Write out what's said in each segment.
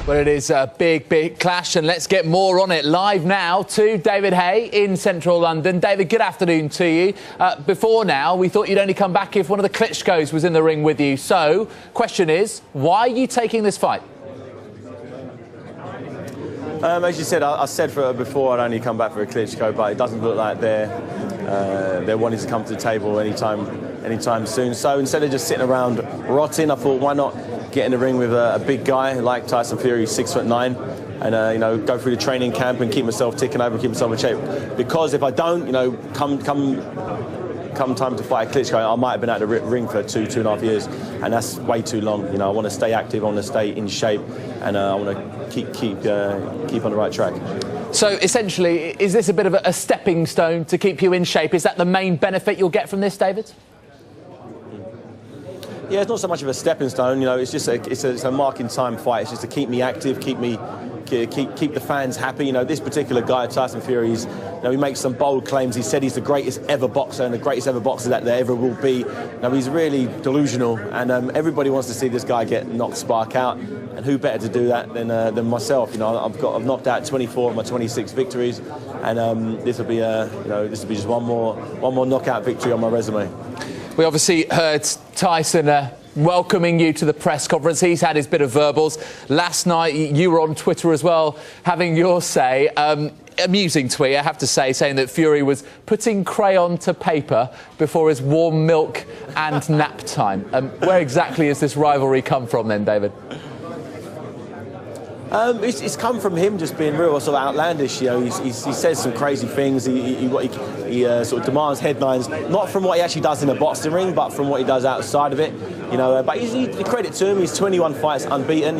Well, it is a big, big clash, and let's get more on it. Live now to David Haye in central London. David, good afternoon to you. Before now, we thought you'd only come back if one of the Klitschkos was in the ring with you. So, question is, why are you taking this fight? As you said, I said before I'd only come back for a Klitschko, but it doesn't look like they're wanting to come to the table anytime soon. So instead of just sitting around rotting, I thought, why not get in the ring with a big guy like Tyson Fury, 6'9", and go through the training camp and keep myself ticking over, keep myself in shape. Because if I don't, come time to fight Klitschko, I might have been out the ring for two and a half years, and that's way too long. I want to stay active, I want to stay in shape, and I want to keep on the right track. So essentially, is this a bit of a stepping stone to keep you in shape? Is that the main benefit you'll get from this, David? Yeah, it's not so much of a stepping stone. It's just it's a marking time fight. It's just to keep me active, keep the fans happy. This particular guy, Tyson Fury, he makes some bold claims. He said he's the greatest ever boxer and the greatest ever boxer that there ever will be. He's really delusional, and everybody wants to see this guy get knocked spark out. And who better to do that than myself? I've knocked out 24 of my 26 victories, and this will be just one more knockout victory on my resume. We obviously heard Tyson welcoming you to the press conference. He's had his bit of verbals. Last night, you were on Twitter as well, having your say. Amusing tweet, I have to say, saying that Fury was putting crayon to paper before his warm milk and nap time. Where exactly has this rivalry come from then, David? It's come from him just being real sort of outlandish. He says some crazy things. He sort of demands headlines, not from what he actually does in a boxing ring, but from what he does outside of it. But the credit to him, he's 21 fights unbeaten.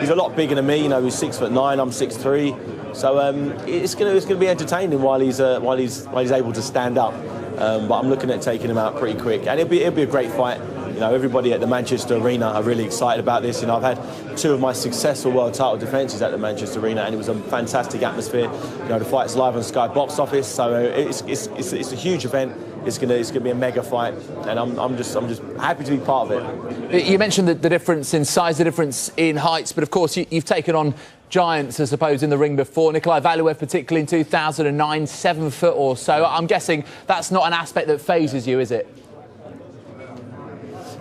He's a lot bigger than me. He's 6'9", I'm 6'3". So it's going to be entertaining while he's able to stand up. But I'm looking at taking him out pretty quick, and it'll be a great fight. Everybody at the Manchester Arena are really excited about this. I've had two of my successful world title defences at the Manchester Arena, and it was a fantastic atmosphere. The fight's live on Sky Box Office, so it's a huge event. It's gonna be a mega fight, and I'm just happy to be part of it. You mentioned the difference in size, the difference in heights, but of course you've taken on giants, I suppose, in the ring before. Nikolai Valuev, particularly in 2009, 7 foot or so. I'm guessing that's not an aspect that phases you, is it?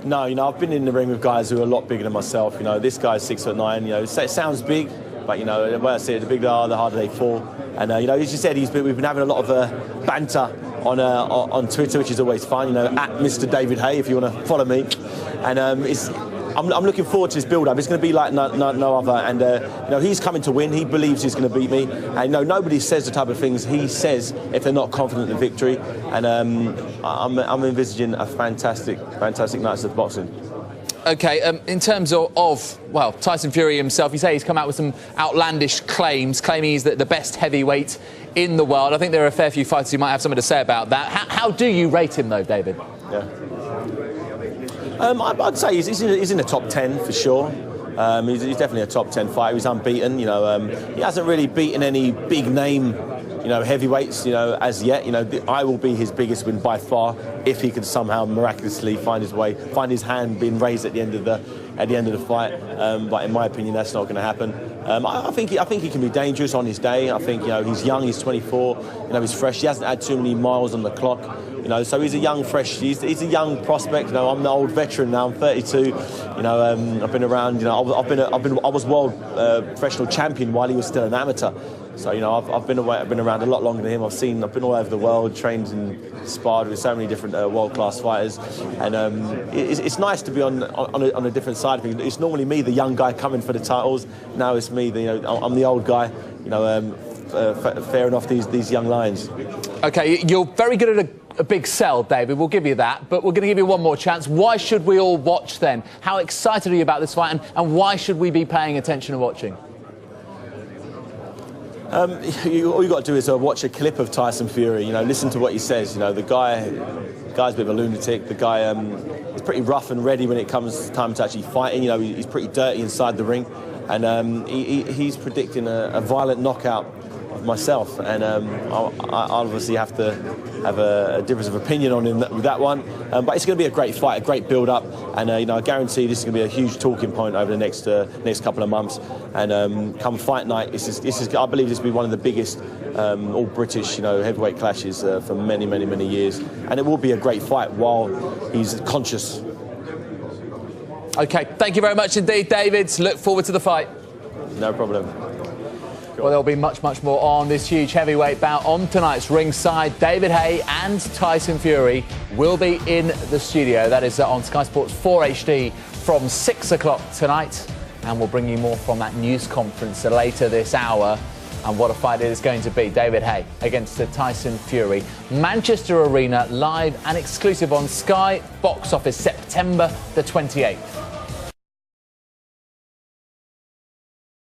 No, I've been in the ring with guys who are a lot bigger than myself. This guy's 6'9". It sounds big, but the way I see it, the bigger they are, the harder they fall. And as you said, we've been having a lot of banter on Twitter, which is always fun. At Mr. David Haye, if you want to follow me. And I'm looking forward to this build-up. It's going to be like no other. And he's coming to win. He believes he's going to beat me. And nobody says the type of things he says if they're not confident in victory. And I'm envisaging a fantastic night of boxing. OK, in terms of Tyson Fury himself, you say he's come out with some outlandish claims, claiming he's the best heavyweight in the world. I think there are a fair few fighters who might have something to say about that. How do you rate him, though, David? Yeah. I'd say he's in the top 10 for sure. He's definitely a top 10 fighter. He's unbeaten. He hasn't really beaten any big name, heavyweights, as yet. I will be his biggest win by far if he can somehow miraculously find his hand being raised at the end of the fight. But in my opinion, that's not going to happen. I think he can be dangerous on his day. I think he's young. He's 24. He's fresh. He hasn't had too many miles on the clock. So he's a young, fresh. He's a young prospect. I'm the old veteran now. I'm 32. I've been around. I was world professional champion while he was still an amateur. So I've been around a lot longer than him. I've been all over the world, trained and sparred with so many different world-class fighters, and it's nice to be on a different side of things. It's normally me, the young guy, coming for the titles. Now it's me. I'm the old guy. Fairing off these young lions. OK, you're very good at a big sell, David. We'll give you that, but we're going to give you one more chance. Why should we all watch then? How excited are you about this fight, and why should we be paying attention and watching? All you got to do is watch a clip of Tyson Fury. Listen to what he says. The guy's a bit of a lunatic. The guy is pretty rough and ready when it comes time to actually fighting. He's pretty dirty inside the ring, and he's predicting a violent knockout of myself, and I'll obviously have to have a difference of opinion on him with that one. But it's going to be a great fight, a great build-up, and I guarantee this is going to be a huge talking point over the next couple of months. And come fight night, I believe this will be one of the biggest all British, heavyweight clashes for many, many, many years, and it will be a great fight while he's conscious. OK, thank you very much indeed, David. Look forward to the fight. No problem. Well, there'll be much, much more on this huge heavyweight bout on tonight's ringside. David Haye and Tyson Fury will be in the studio. That is on Sky Sports 4 HD from 6 o'clock tonight. And we'll bring you more from that news conference later this hour. And what a fight it is going to be. David Haye against Tyson Fury. Manchester Arena, live and exclusive on Sky. Box office September the 28th.